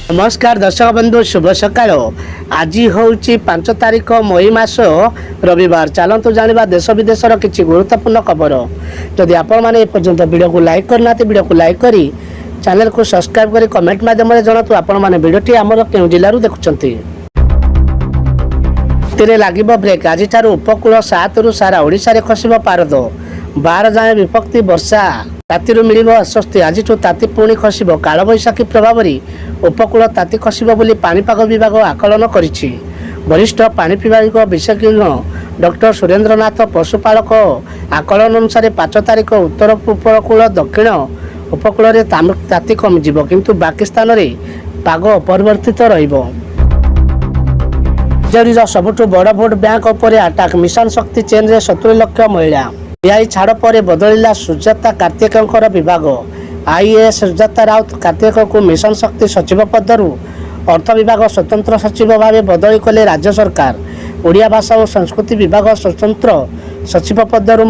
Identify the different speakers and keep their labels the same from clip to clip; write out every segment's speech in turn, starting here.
Speaker 1: नमस्कार दर्शक बंधु शुभ सकाळ। आज हूँ 5 तारिख मई मास रविवार। चलतु जाना देश विदेशर किसी गुरुत्वपूर्ण खबर। जदि आपण मैंने पर्यंत वीडियो को लाइक करना वीडियो को लाइक करी चैनल को सब्सक्राइब करी कमेंट माध्यम जनातु आपण मैंने वीडियोटी आमर केउं जिल्लारू देखुछंती। लगे ब्रेक। आज उपकूल 7 रु सारा ओडिशा रे खसिब पारद। 12 जाए विपत्ति वर्षा ताती मिल आश्वस्ति। आज ताती पुणी खसिब। कालबैशाखी प्रभाव उपकूल ताती खसिब बोली पाणीपाग विभाग आकलन करिछि। वरिष्ठ पाणीपाग विशेषज्ञ डॉक्टर सुरेंद्रनाथ पशुपालक आकलन अनुसार 5 तारिख उत्तर उपकूल दक्षिण उपकूल में ताती कमिजिब किंतु बाकी स्थान में पाग अपरिवर्तित रहिबो। जरीर सबुठ बड़ भोट बैंक उपर अटैक। मिशन शक्ति चेन रे 70 लाख महिला। एआई छाड़ पर बदलिला सुजाता कार्तिकेयंकर विभाग। आईएएस सुजाता राउत कार्तिक को मिशन शक्ति सचिव पदरु अर्थ विभाग स्वतंत्र सचिव भाव बदली कले राज्य सरकार। ओडिया भाषा और संस्कृति विभाग स्वतंत्र सचिव पदरु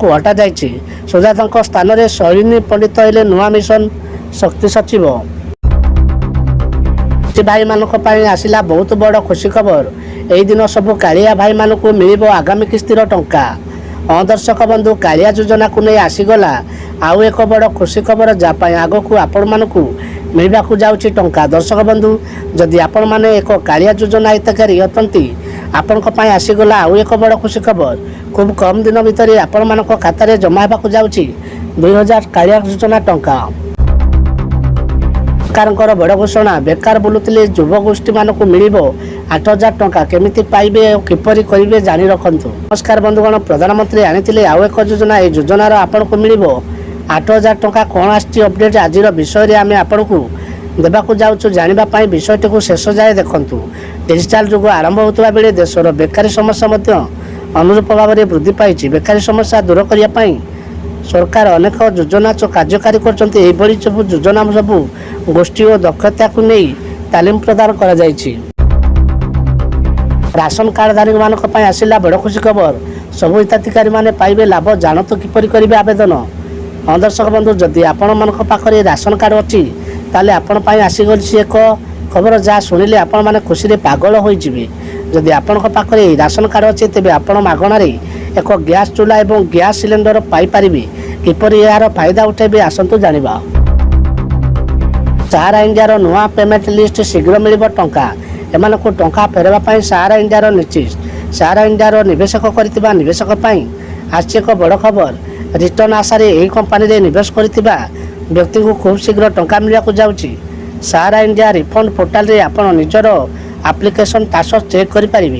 Speaker 1: हटा जाइछि। सुजाता स्थान में शैलिनी पंडित हेले नुआ मिशन शक्ति सचिव। भाई मानक आसिला बहुत बड़ खुशी खबर। यही दिन सबू कालिया भाई मानक मिल आगामी किस्तिर टंका। दर्शक बंधु कालिया योजना को नहीं आसीगला आउ एक बड़ खुशी खबर जहाँ आग को आपण मानक मिलवा जाऊँगी टंका। दर्शक बंधु जदि आपण मैंने एक कालिया योजना हितकारी अटंती आपण आसीगला आउ एक बड़ खुशी खबर। खूब कम दिन भितर आपण मान खाता जमा होगा जाऊँगी 2000 कालिया योजना टंका। सरकार बड़ घोषणा। बेकार बुलुले युवगोष्ठी मानक मिल 8000 टंका केमिति पाइबे और किपरि करिवे जानि रखंतु। नमस्कार बंधुगण, प्रधानमंत्री आनिथिले आउ एक योजना। ए योजनार आपण को मिल 8000 टंका। कौन आछि अपडेट आज विषय आम आपण को देवाक जाऊँ जाना विषयटी को शेष जाए देखंतु। डिजिटाल युग आरंभ होता बेले देशर बेकारी समस्या अनुरूप भाव में वृद्धि पाई। बेकारी समस्या दूर करने सरकार अनेक योजना कार्यकारी कर सब योजना सबू गोष्ठी और दक्षता को नहीं तालीम प्रदान करा जायछि। राशन कार्डधारी मानक आसिला बड़ खुशी खबर। सबू हिताधिकारी माने पाइबे लाभ। जानतु किपरि करिवे आवेदन। दर्शक बंधु जदि आपण मानक पाखरे राशन कार्ड अच्छी ताले आपण पाई आसीगछि एक खबर जहाँ शुणिले आपण माने खुशी रे पागल होई जिवे। जदि आपण पाखरे राशन कार्ड अच्छी तेबे आपण मागणार एक गैस चूल्हा और गैस सिलेंडर पाई पारिबे। किपरि यार फायदा उठेबे आसंतु जानिबा। सहारा इंडिया नुआ पेमेंट लिस्ट शीघ्र मिल टंका। एमानकु टंका फेरवा पाई सहारा इंडिया निश्चित। सहारा इंडिया निवेशक करथिबा निवेशक पाई आछि एक बड़ खबर। रिटर्न आशारे यही कंपनी रे निवेश करथिबा व्यक्ति को खूब शीघ्र टंका मिलवा जाउछि। सहारा इंडिया रिफंड पोर्टाल रे आपण निजर एप्लिकेशन टास्क चेक करि पारिबे।